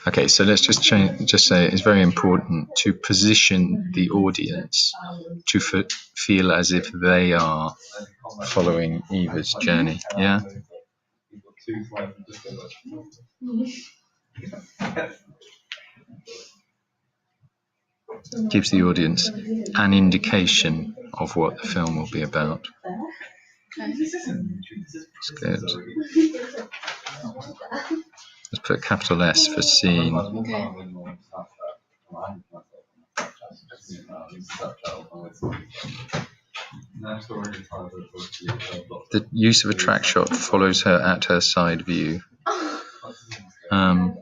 Okay, so let's just say it's very important to position the audience to feel as if they are following Eva's journey. Yeah. Gives the audience an indication of what the film will be about. That's good. Let's put capital S for scene. Okay. The use of a track shot follows her at her side view. A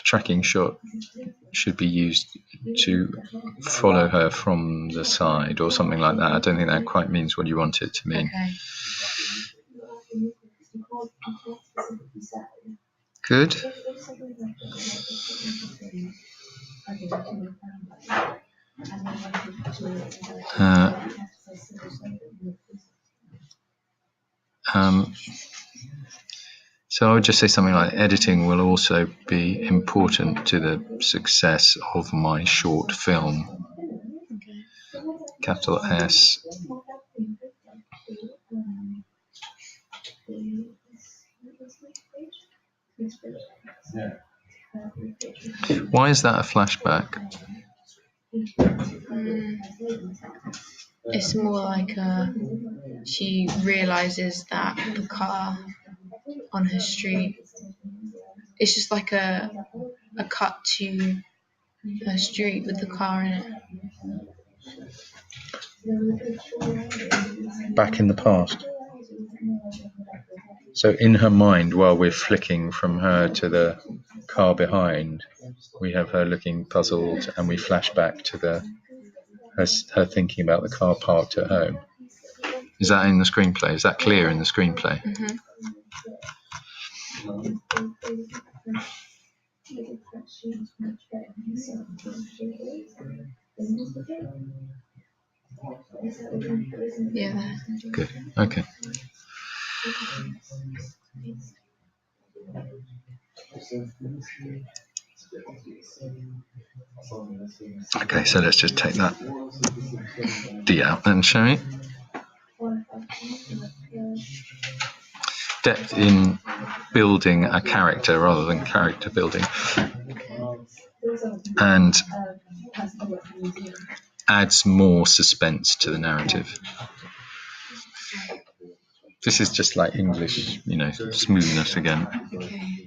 tracking shot should be used to follow her from the side or something like that. I don't think that quite means what you want it to mean. Okay. Good. So I would just say something like editing will also be important to the success of my short film. Okay. Capital S. Why is that a flashback? It's more like she realizes that the car on her street. It's just like a cut to her street with the car in it. Back in the past. So in her mind, while we're flicking from her to the car behind, we have her looking puzzled, and we flash back to her thinking about the car parked at home. Is that in the screenplay? Is that clear in the screenplay? Mm-hmm. Yeah. Good. Okay. Okay, so let's just take that D out then, shall we? Depth in building a character rather than character building. And adds more suspense to the narrative. This is just like English, smoothness again. Okay.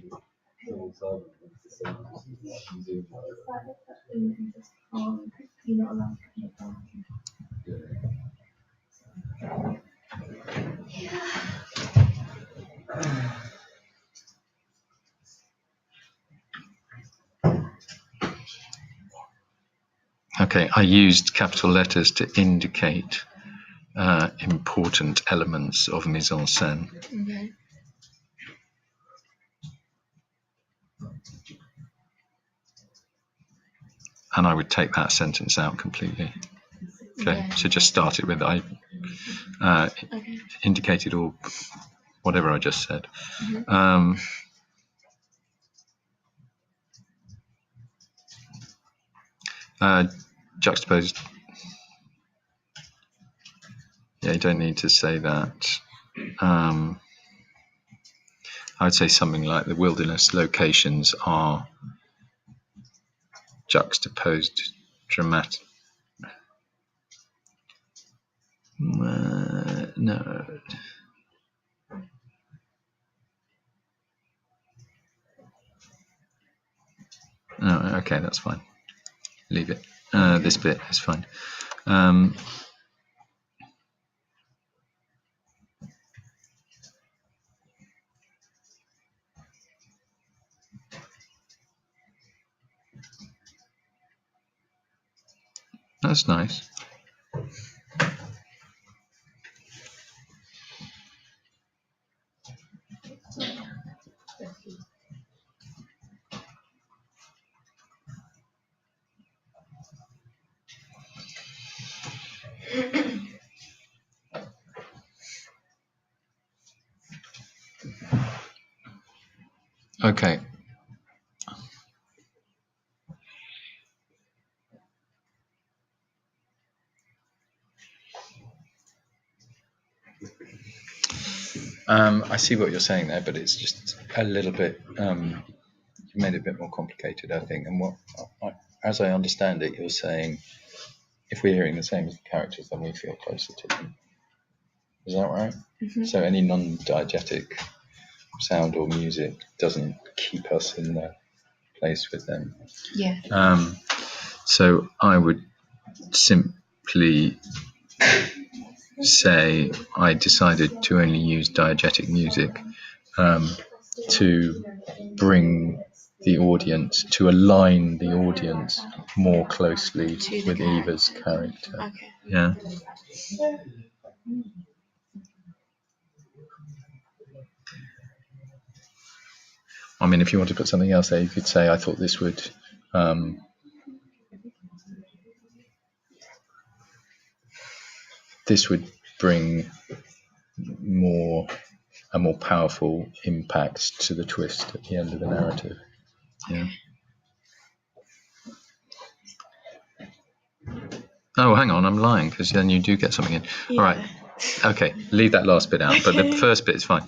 Okay, I used capital letters to indicate important elements of mise en scène. Okay. And I would take that sentence out completely. Okay, so just start it with I indicated or whatever I just said. Mm-hmm. Juxtaposed. Yeah, you don't need to say that. I would say something like the wilderness locations are juxtaposed dramatic. No. Oh, okay, that's fine. Leave it. This bit is fine. That's nice. Okay. I see what you're saying there, but it's just a little bit. You made it a bit more complicated, I think. And as I understand it, you're saying if we're hearing the same as the characters, then we feel closer to them. Is that right? Mm-hmm. So any non-diegetic sound or music doesn't keep us in the place with them. Yeah. So I would simply say I decided to only use diegetic music to bring the audience, to align the audience more closely with Eva's character. Okay. Yeah. I mean, if you want to put something else there, you could say, I thought this would bring a more powerful impact to the twist at the end of the narrative. Yeah. Oh, hang on, I'm lying, because then you do get something in. Yeah. All right. Okay, leave that last bit out, but the first bit is fine.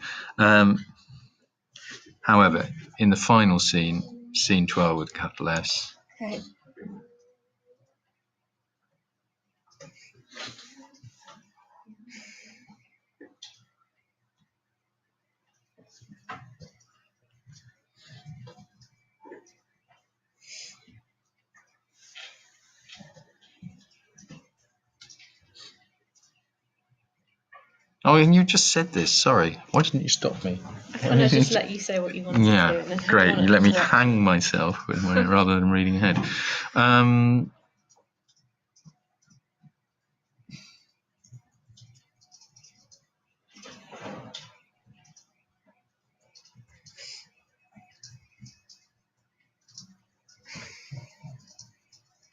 However, in the final scene, scene 12 with capital S. Okay. Oh, and you just said this. Sorry. Why didn't you stop me? I thought I'd just let you say what you wanted to do. Yeah, great. You let me hang myself with rather than reading ahead.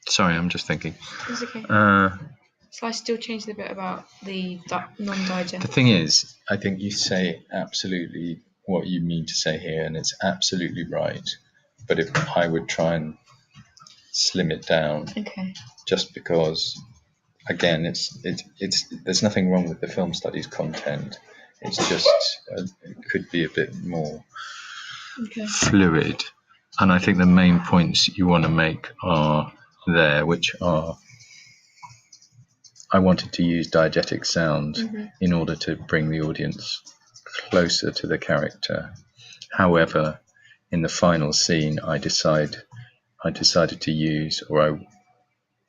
Sorry, I'm just thinking. It's okay. So I still change the bit about the non-diegetic. The thing is, I think you say absolutely what you mean to say here, and it's absolutely right. But if I would try and slim it down, okay, just because, again, it's there's nothing wrong with the film studies content. It's just it could be a bit more fluid, and I think the main points you want to make are there, which are. I wanted to use diegetic sound in order to bring the audience closer to the character. However, in the final scene, I decided to use, or I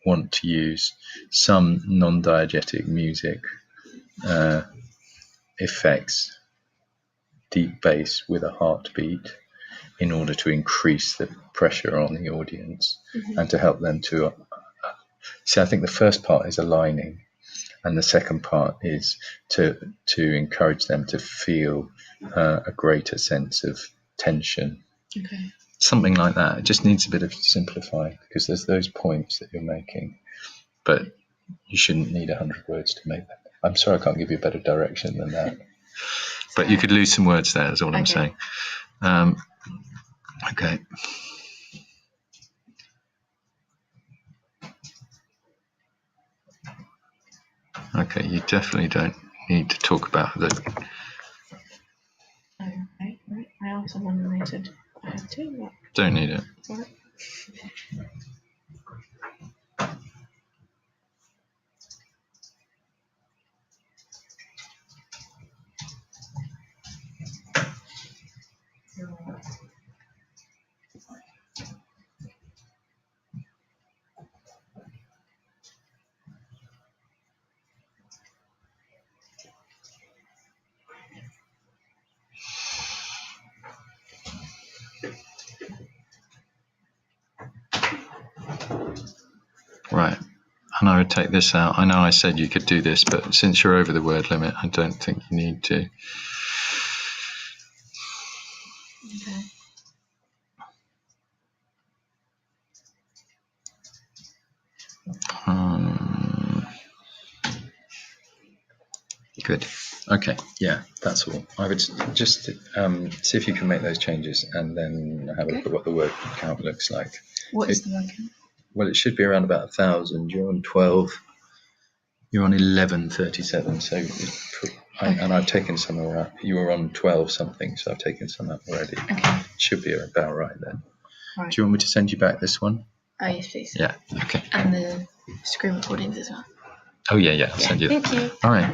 want to use, some non-diegetic music effects, deep bass with a heartbeat, in order to increase the pressure on the audience and to help them to. See, I think the first part is aligning, and the second part is to encourage them to feel a greater sense of tension. Okay. Something like that. It just needs a bit of simplifying, because there's those points that you're making, but you shouldn't need 100 words to make that. I'm sorry, I can't give you a better direction than that. But you could lose some words there, is all I'm saying. Okay. Okay, you definitely don't need to talk about the. Oh, right. I also nominated. I have two. Don't need it. Right. Right. And I would take this out. I know I said you could do this, but since you're over the word limit, I don't think you need to. Okay. Good. Okay, yeah, that's all. I would just see if you can make those changes and then have a look at what the word count looks like. What is the word count? Well, it should be around about 1,000. You're on 12. You're on 1137. So, and I've taken some out. You were on 12 something, so I've taken some out already. Okay. Should be about right then. Right. Do you want me to send you back this one? Oh, yes, please. Yeah. Okay. And the screen recordings as well. Oh yeah. I'll send you that. Thank you. All right.